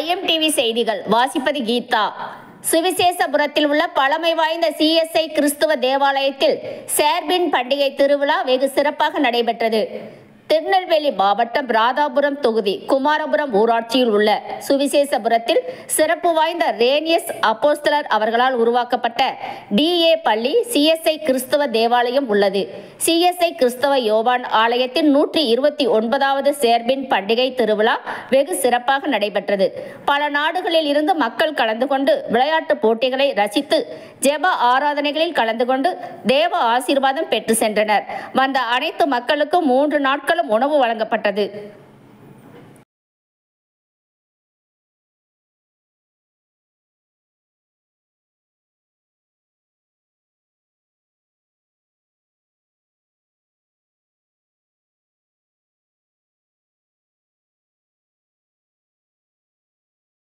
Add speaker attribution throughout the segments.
Speaker 1: IMTV செய்திகள் வாசிப்பது கீதா. சுவிசேஷபுரத்தில் உள்ள பழமை வாய்ந்த CSI கிறிஸ்துவ தேவாலயத்தில் சேர்பின் பண்டிகை திருவிழா வெகு சிறப்பாக நடைபெற்றது. திருநெல்வேலி மாவட்டம் ராதாபுரம் தொகுதி குமாரபுரம் ஊராட்சியில் உள்ள சுவிசேஷபுரத்தில் சிறப்பு வாய்ந்த ரேனியஸ் அப்போஸ்தலர் அவர்களால் உருவாக்கப்பட்ட DA பள்ளி CSI கிறிஸ்தவ தேவாலயம் உள்ளது. CSI கிறிஸ்தவ யோவான் ஆலயத்தின் 129வது சேர்பின் பண்டிகை திருவிழா வெகு சிறப்பாக நடைபெற்றது. பல நாடுகளில் இருந்து மக்கள் கலந்து கொண்டு விளையாட்டு போட்டிகளை ரசித்து ஜெப ஆராதனைகளில் கலந்து கொண்டு தேவ ஆசீர்வாதம் பெற்று சென்றனர். வந்த அனைத்து மக்களுக்கும் 3 நாட்கள் உணவு வழங்கப்பட்டது.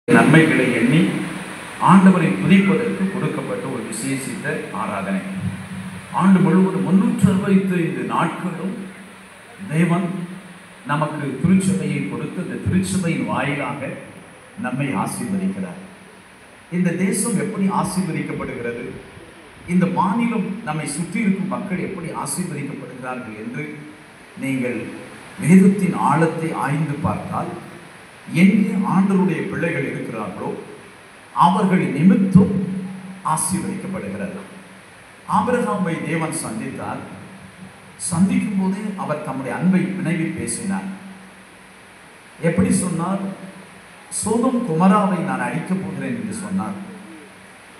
Speaker 2: நன்மைகளை எண்ணி ஆண்டவரை துதிப்பதற்கு கொடுக்கப்பட்ட ஒரு விசேஷித்த ஆராதனை. ஆண்டு முழுவதும் 365 நாட்களும் தேவன் நமக்கு திருச்சபையை கொடுத்து இந்த திருச்சபையின் வாயிலாக நம்மை ஆசீர்வதிக்கிறார். இந்த தேசம் எப்படி ஆசீர்வதிக்கப்படுகிறது, இந்த மாநிலம் நம்மை சுற்றி இருக்கும் மக்கள் எப்படி ஆசீர்வதிக்கப்படுகிறார்கள் என்று நீங்கள் வேதத்தின் ஆழத்தை ஆய்ந்து பார்த்தால், எங்கே ஆண்டவருடைய பிள்ளைகள் இருக்கிறார்களோ அவர்கள் நிமித்தம் ஆசீர்வதிக்கப்படுகிறார்கள். ஆபிரகாமை தேவன் சந்தித்தார். சந்திக்கும் போதே அவர் தம்முடைய அன்பை நினைவு பேசினார். எப்படி சொன்னார்? சோதோம் குமராவை நான் அழிக்கப் போகிறேன் என்று சொன்னார்.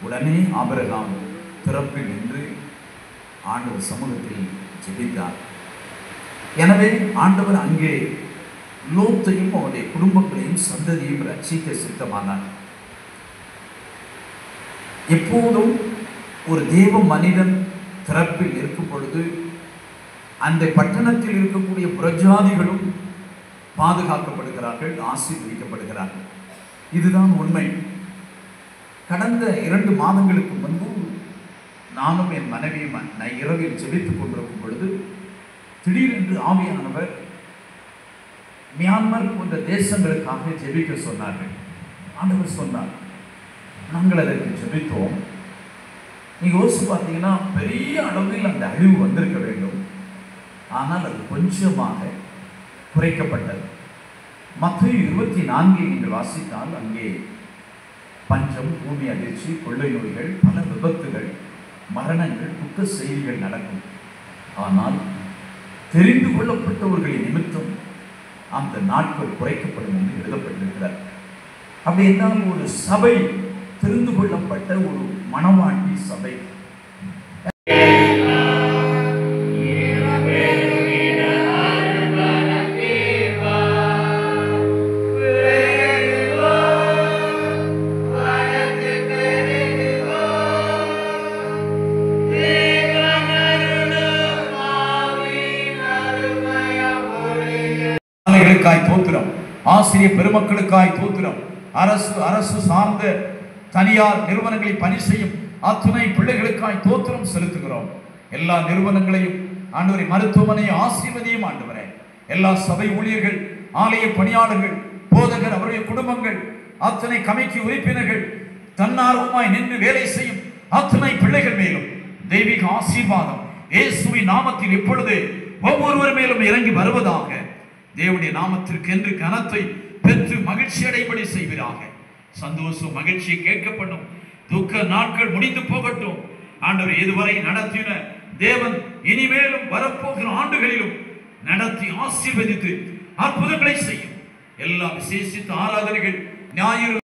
Speaker 2: உடனே ஆபிரகாம் திறப்பில் நின்று ஆண்டவர் சமூகத்தில் ஜெபித்தார். எனவே ஆண்டவர் அங்கே லோத்தையும் அவருடைய குடும்பங்களையும் சந்ததியும் ரட்சிக்க சித்தமானார். எப்போதும் ஒரு தேவ மனிதன் திறப்பில் இருக்கும் பொழுது அந்த பட்டணத்தில் இருக்கக்கூடிய புறஜாதிகளும் பாதுகாக்கப்படுகிறார்கள், ஆசீர்வதிக்கப்படுகிறார்கள். இதுதான் உண்மை. கடந்த 2 மாதங்களுக்கு முன்பு நானும் என் மனைவியும் இரவில் ஜெபித்துக் கொண்டிருக்கும் பொழுது திடீரென்று ஆவியானவர் மியான்மர் போன்ற தேசங்களுக்காக ஜெபிக்க சொன்னார்கள். ஆண்டவர் சொன்னார். நாங்கள் அதற்கு ஜெபித்தோம். நீங்கள் யோசிச்சு பார்த்தீங்கன்னா பெரிய அளவில் அந்த அழிவு வந்திருக்க வேண்டும். ஆனால் அது கொஞ்சமாக குறைக்கப்பட்டது. மத்தேயு 24 நீங்கள் வாசித்தால் அங்கே பஞ்சம், பூமி அதிர்ச்சி, கொள்ளை நோய்கள், பல விபத்துகள், மரணங்கள், துக்க செய்திகள் நடக்கும். ஆனால் தெரிந்து கொள்ளப்பட்டவர்களின் நிமித்தம் அந்த நாட்கள் குறைக்கப்படும் என்று எழுதப்பட்டிருக்கிறார். அப்படி என்றால் ஒரு சபை, தெரிந்து கொள்ளப்பட்ட ஒரு மணவாட்டி சபை, தோத்திரம், ஆசிரியர் பெருமக்களுக்காய் தோத்திரம், அரசு சார்ந்த தனியார் நிறுவனங்களில் பணி செய்யும் அத்துணை பிள்ளைகளுக்காய் தோத்திரம் செலுத்துகிறோம். எல்லா நிறுவனங்களையும் ஆண்டவரை, மருத்துவமனை ஆசீர்வதியும் ஆண்டவரே. எல்லா சபை ஊழியர்கள், ஆலய பணியாளர்கள், போதகர், அவருடைய குடும்பங்கள், அத்தனை கமிட்டி உறுப்பினர்கள், தன்னார்வமாய் நின்று வேலை செய்யும் அத்தனை பிள்ளைகள் மேலும் தெய்வீக ஆசீர்வாதம் இயேசுவின் நாமத்தில் இப்பொழுது ஒவ்வொருவர் மேலும் இறங்கி வருவதாக. தேவனுடைய நாமத்திற்கு என்று கனத்தை பெற்று மகிழ்ச்சி அடைபடி செய்வீராக. சந்தோஷம், மகிழ்ச்சி கேட்கப்படும். துக்க நாட்கள் முடிந்து போகட்டும். ஆண்டவர் இதுவரை நடத்தின தேவன் இனிமேலும் வரப்போகிற ஆண்டுகளிலும் நடத்தி ஆசீர்வதித்து அற்புதங்களை செய்யும். எல்லா விசேஷித்த ஆராதனைகள் ஞாயிறு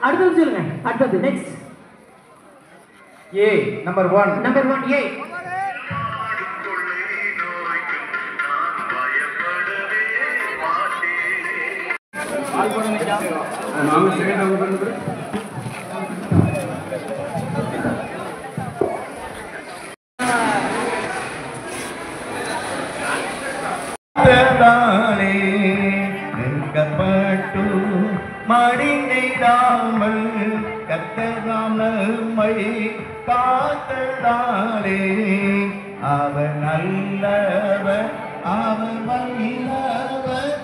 Speaker 3: அடுத்தது சொல்லுங்க. அடுத்தது நெக்ஸ்ட்
Speaker 4: ஏ நம்பர் 1
Speaker 3: ஏ.
Speaker 4: நிற்கப்பட்டு மடிந்தாமல் கத்தராமை காத்ததாலே அவர் நல்லவர் அவர் வல்லவர்